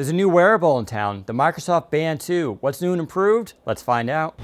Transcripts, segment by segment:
There's a new wearable in town, the Microsoft Band 2. What's new and improved? Let's find out.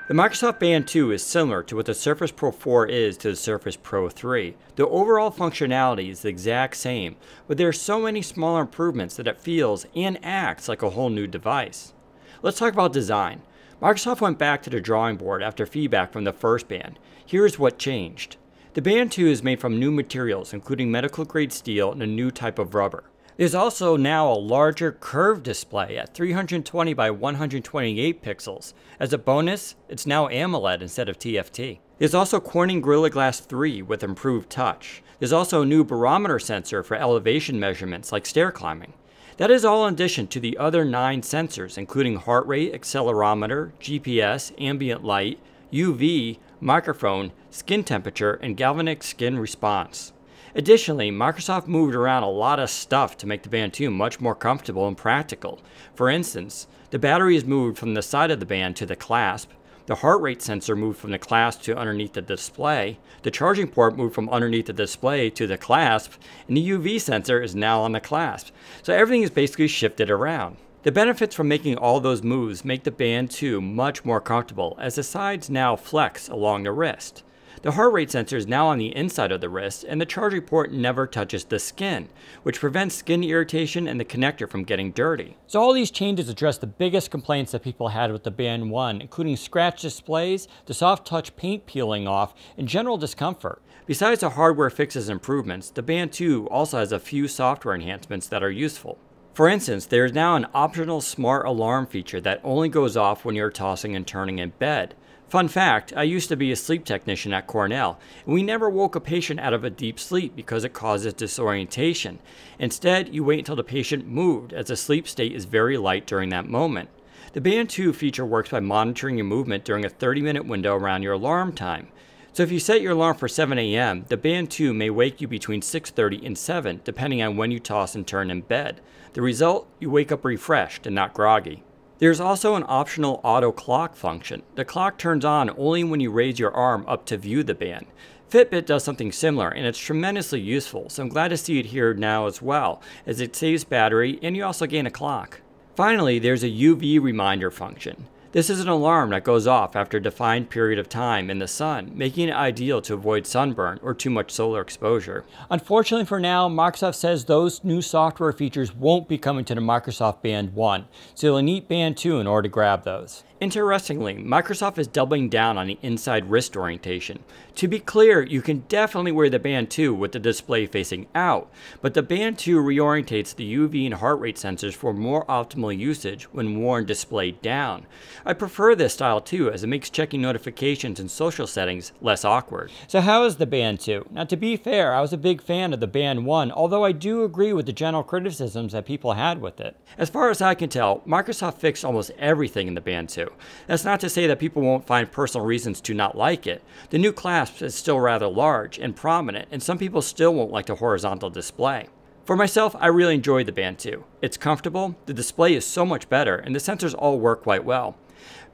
The Microsoft Band 2 is similar to what the Surface Pro 4 is to the Surface Pro 3. The overall functionality is the exact same, but there are so many smaller improvements that it feels and acts like a whole new device. Let's talk about design. Microsoft went back to the drawing board after feedback from the first Band. Here's what changed. The Band 2 is made from new materials, including medical-grade steel and a new type of rubber. There's also now a larger curved display at 320 by 128 pixels. As a bonus, it's now AMOLED instead of TFT. There's also Corning Gorilla Glass 3 with improved touch. There's also a new barometer sensor for elevation measurements like stair climbing. That is all in addition to the other 9 sensors, including heart rate, accelerometer, GPS, ambient light, UV, microphone, skin temperature, and galvanic skin response. Additionally, Microsoft moved around a lot of stuff to make the Band 2 much more comfortable and practical. For instance, the battery is moved from the side of the band to the clasp, the heart rate sensor moved from the clasp to underneath the display, the charging port moved from underneath the display to the clasp, and the UV sensor is now on the clasp. So everything is basically shifted around. The benefits from making all those moves make the Band 2 much more comfortable, as the sides now flex along the wrist. The heart rate sensor is now on the inside of the wrist, and the charging port never touches the skin, which prevents skin irritation and the connector from getting dirty. So all these changes address the biggest complaints that people had with the Band 1, including scratch displays, the soft touch paint peeling off, and general discomfort. Besides the hardware fixes and improvements, the Band 2 also has a few software enhancements that are useful. For instance, there is now an optional smart alarm feature that only goes off when you're tossing and turning in bed. Fun fact, I used to be a sleep technician at Cornell, and we never woke a patient out of a deep sleep because it causes disorientation. Instead, you wait until the patient moved, as the sleep state is very light during that moment. The Band 2 feature works by monitoring your movement during a 30-minute window around your alarm time. So if you set your alarm for 7 a.m., the Band 2 may wake you between 6:30 and 7, depending on when you toss and turn in bed. The result, you wake up refreshed and not groggy. There's also an optional auto clock function. The clock turns on only when you raise your arm up to view the band. Fitbit does something similar, and it's tremendously useful, so I'm glad to see it here now as well, as it saves battery and you also gain a clock. Finally, there's a UV reminder function. This is an alarm that goes off after a defined period of time in the sun, making it ideal to avoid sunburn or too much solar exposure. Unfortunately for now, Microsoft says those new software features won't be coming to the Microsoft Band 1, so you'll need Band 2 in order to grab those. Interestingly, Microsoft is doubling down on the inside wrist orientation. To be clear, you can definitely wear the Band 2 with the display facing out, but the Band 2 reorientates the UV and heart rate sensors for more optimal usage when worn displayed down. I prefer this style too, as it makes checking notifications and social settings less awkward. So how is the Band 2? Now, to be fair, I was a big fan of the Band 1, although I do agree with the general criticisms that people had with it. As far as I can tell, Microsoft fixed almost everything in the Band 2. That's not to say that people won't find personal reasons to not like it. The new clasp is still rather large and prominent, and some people still won't like the horizontal display. For myself, I really enjoyed the Band 2. It's comfortable, the display is so much better, and the sensors all work quite well.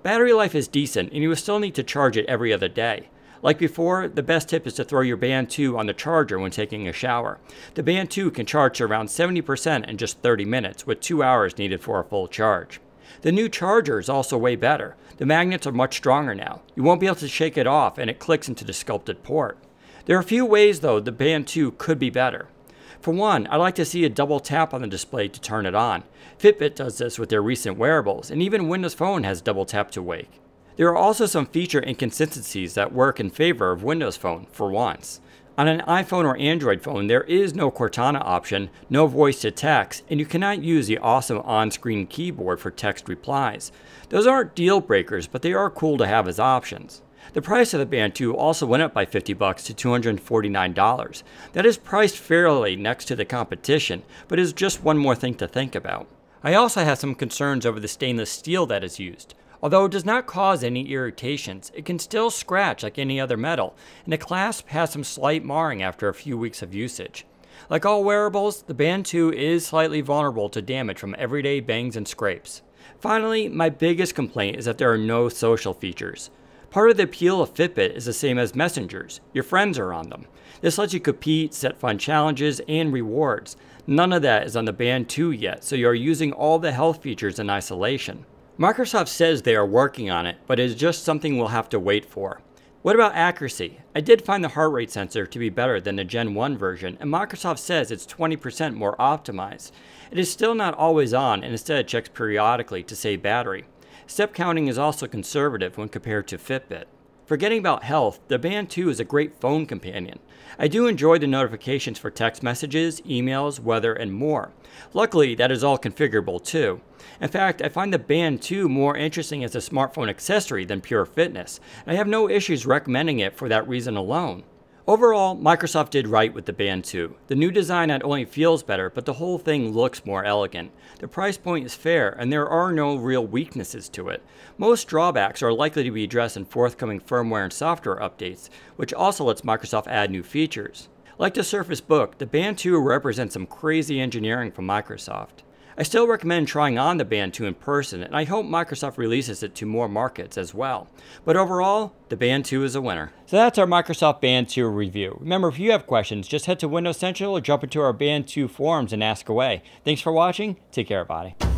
Battery life is decent, and you will still need to charge it every other day. Like before, the best tip is to throw your Band 2 on the charger when taking a shower. The Band 2 can charge to around 70% in just 30 minutes, with 2 hours needed for a full charge. The new charger is also way better. The magnets are much stronger now. You won't be able to shake it off, and it clicks into the sculpted port. There are a few ways though the Band 2 could be better. For one, I like to see a double tap on the display to turn it on. Fitbit does this with their recent wearables, and even Windows Phone has double tap to wake. There are also some feature inconsistencies that work in favor of Windows Phone, for once. On an iPhone or Android phone, there is no Cortana option, no voice to text, and you cannot use the awesome on-screen keyboard for text replies. Those aren't deal breakers, but they are cool to have as options. The price of the Band 2 also went up by $50 to $249. That is priced fairly next to the competition, but is just one more thing to think about. I also have some concerns over the stainless steel that is used. Although it does not cause any irritations, it can still scratch like any other metal, and the clasp has some slight marring after a few weeks of usage. Like all wearables, the Band 2 is slightly vulnerable to damage from everyday bangs and scrapes. Finally, my biggest complaint is that there are no social features. Part of the appeal of Fitbit is the same as Messengers. Your friends are on them. This lets you compete, set fun challenges, and rewards. None of that is on the Band 2 yet, so you are using all the health features in isolation. Microsoft says they are working on it, but it is just something we'll have to wait for. What about accuracy? I did find the heart rate sensor to be better than the Gen 1 version, and Microsoft says it's 20% more optimized. It is still not always on, and instead checks periodically to save battery. Step counting is also conservative when compared to Fitbit. Forgetting about health, the Band 2 is a great phone companion. I do enjoy the notifications for text messages, emails, weather, and more. Luckily, that is all configurable too. In fact, I find the Band 2 more interesting as a smartphone accessory than pure fitness, and I have no issues recommending it for that reason alone. Overall, Microsoft did right with the Band 2. The new design not only feels better, but the whole thing looks more elegant. The price point is fair, and there are no real weaknesses to it. Most drawbacks are likely to be addressed in forthcoming firmware and software updates, which also lets Microsoft add new features. Like the Surface Book, the Band 2 represents some crazy engineering from Microsoft. I still recommend trying on the Band 2 in person, and I hope Microsoft releases it to more markets as well. But overall, the Band 2 is a winner. So that's our Microsoft Band 2 review. Remember, if you have questions, just head to Windows Central or jump into our Band 2 forums and ask away. Thanks for watching. Take care, everybody.